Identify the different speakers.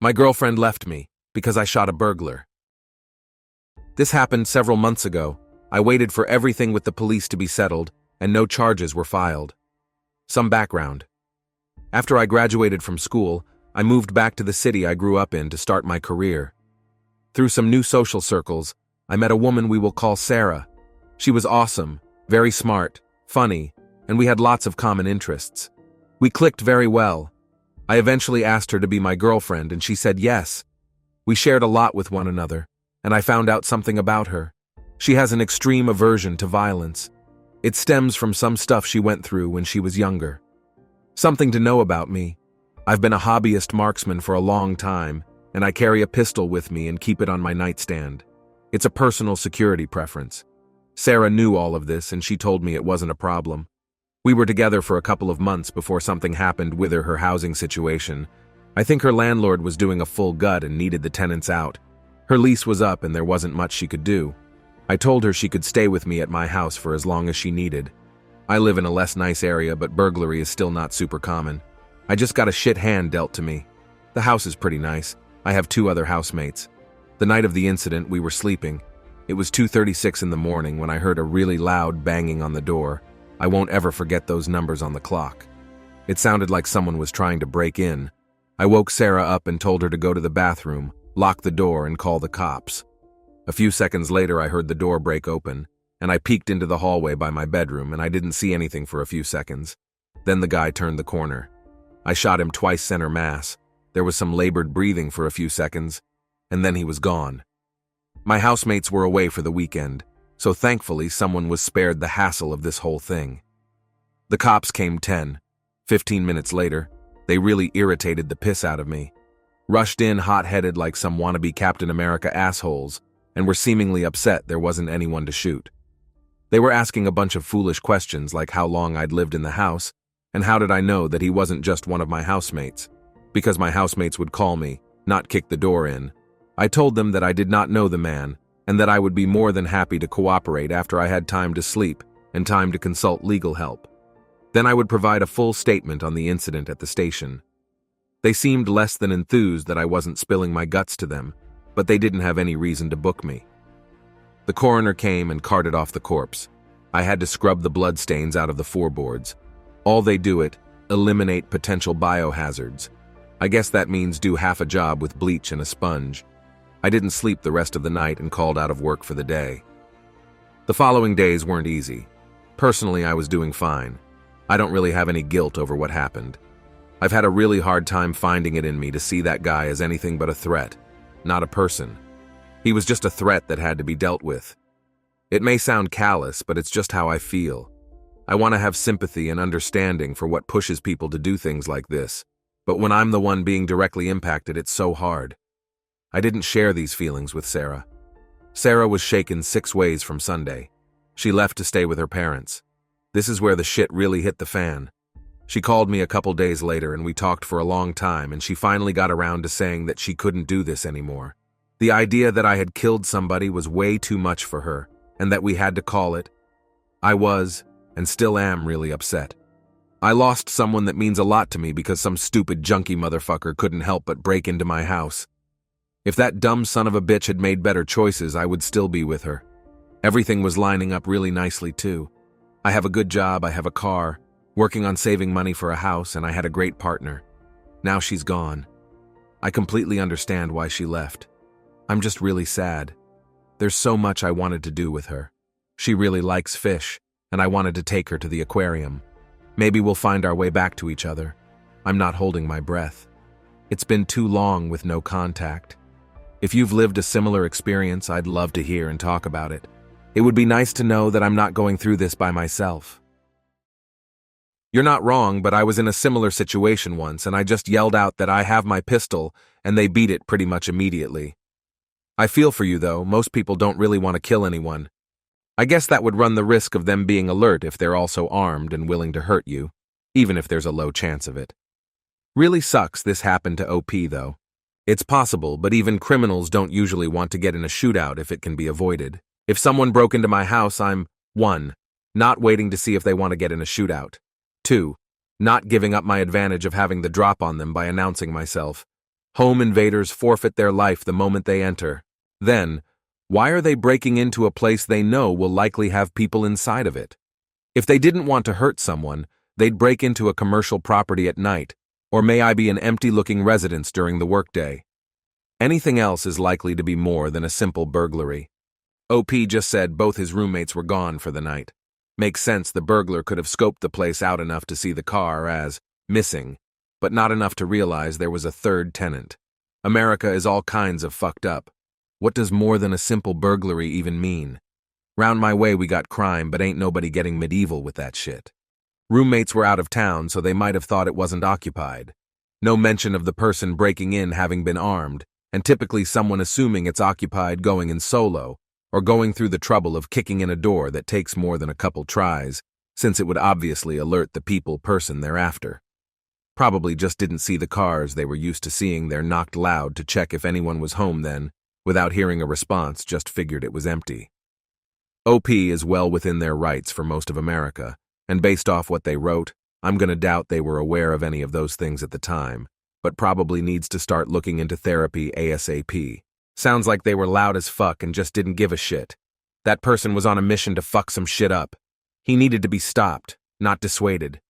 Speaker 1: My girlfriend left me because I shot a burglar. This happened several months ago. I waited for everything with the police to be settled, and no charges were filed. Some background. After I graduated from school, I moved back to the city I grew up in to start my career. Through some new social circles, I met a woman we will call Sarah. She was awesome, very smart, funny, and we had lots of common interests. We clicked very well. I eventually asked her to be my girlfriend, and she said yes. We shared a lot with one another, and I found out something about her. She has an extreme aversion to violence. It stems from some stuff she went through when she was younger. Something to know about me. I've been a hobbyist marksman for a long time, and I carry a pistol with me and keep it on my nightstand. It's a personal security preference. Sarah knew all of this, and she told me it wasn't a problem. We were together for a couple of months before something happened with her housing situation. I think her landlord was doing a full gut and needed the tenants out. Her lease was up and there wasn't much she could do. I told her she could stay with me at my house for as long as she needed. I live in a less nice area, but burglary is still not super common. I just got a shit hand dealt to me. The house is pretty nice. I have 2 other housemates. The night of the incident, we were sleeping. It was 2:36 in the morning when I heard a really loud banging on the door. I won't ever forget those numbers on the clock. It sounded like someone was trying to break in. I woke Sarah up and told her to go to the bathroom, lock the door, and call the cops. A few seconds later, I heard the door break open, and I peeked into the hallway by my bedroom, and I didn't see anything for a few seconds. Then the guy turned the corner. I shot him twice center mass. There was some labored breathing for a few seconds, and then he was gone. My housemates were away for the weekend, so thankfully someone was spared the hassle of this whole thing. The cops came 15 minutes later. They really irritated the piss out of me. Rushed in hot-headed like some wannabe Captain America assholes, and were seemingly upset there wasn't anyone to shoot. They were asking a bunch of foolish questions like how long I'd lived in the house, and how did I know that he wasn't just one of my housemates, because my housemates would call me, not kick the door in. I told them that I did not know the man, and that I would be more than happy to cooperate after I had time to sleep and time to consult legal help. Then I would provide a full statement on the incident at the station. They seemed less than enthused that I wasn't spilling my guts to them, but they didn't have any reason to book me. The coroner came and carted off the corpse. I had to scrub the bloodstains out of the floorboards. All they do it, eliminate potential biohazards. I guess that means do half a job with bleach and a sponge. I didn't sleep the rest of the night and called out of work for the day. The following days weren't easy. Personally, I was doing fine. I don't really have any guilt over what happened. I've had a really hard time finding it in me to see that guy as anything but a threat, not a person. He was just a threat that had to be dealt with. It may sound callous, but it's just how I feel. I want to have sympathy and understanding for what pushes people to do things like this, but when I'm the one being directly impacted, it's so hard. I didn't share these feelings with Sarah. Sarah was shaken 6 ways from Sunday. She left to stay with her parents. This is where the shit really hit the fan. She called me a couple days later and we talked for a long time, and she finally got around to saying that she couldn't do this anymore. The idea that I had killed somebody was way too much for her, and that we had to call it. I was, and still am, really upset. I lost someone that means a lot to me because some stupid junkie motherfucker couldn't help but break into my house. If that dumb son of a bitch had made better choices, I would still be with her. Everything was lining up really nicely too. I have a good job, I have a car, working on saving money for a house, and I had a great partner. Now she's gone. I completely understand why she left. I'm just really sad. There's so much I wanted to do with her. She really likes fish, and I wanted to take her to the aquarium. Maybe we'll find our way back to each other. I'm not holding my breath. It's been too long with no contact. If you've lived a similar experience, I'd love to hear and talk about it. It would be nice to know that I'm not going through this by myself. You're not wrong, but I was in a similar situation once, and I just yelled out that I have my pistol, and they beat it pretty much immediately. I feel for you, though. Most people don't really want to kill anyone. I guess that would run the risk of them being alert if they're also armed and willing to hurt you, even if there's a low chance of it. Really sucks this happened to OP, though. It's possible, but even criminals don't usually want to get in a shootout if it can be avoided. If someone broke into my house, I'm 1. Not waiting to see if they want to get in a shootout. 2. Not giving up my advantage of having the drop on them by announcing myself. Home invaders forfeit their life the moment they enter. Then, why are they breaking into a place they know will likely have people inside of it? If they didn't want to hurt someone, they'd break into a commercial property at night, or may I be an empty-looking residence during the workday. Anything else is likely to be more than a simple burglary. OP just said both his roommates were gone for the night. Makes sense the burglar could have scoped the place out enough to see the car as missing, but not enough to realize there was a third tenant. America is all kinds of fucked up. What does more than a simple burglary even mean? Round my way we got crime, but ain't nobody getting medieval with that shit. Roommates were out of town, so they might have thought it wasn't occupied. No mention of the person breaking in having been armed, and typically someone assuming it's occupied going in solo, or going through the trouble of kicking in a door that takes more than a couple tries, since it would obviously alert the person thereafter. Probably just didn't see the cars they were used to seeing there, knocked loud to check if anyone was home then, without hearing a response, just figured it was empty. OP is well within their rights for most of America, and based off what they wrote, I'm gonna doubt they were aware of any of those things at the time, but probably needs to start looking into therapy ASAP. Sounds like they were loud as fuck and just didn't give a shit. That person was on a mission to fuck some shit up. He needed to be stopped, not dissuaded.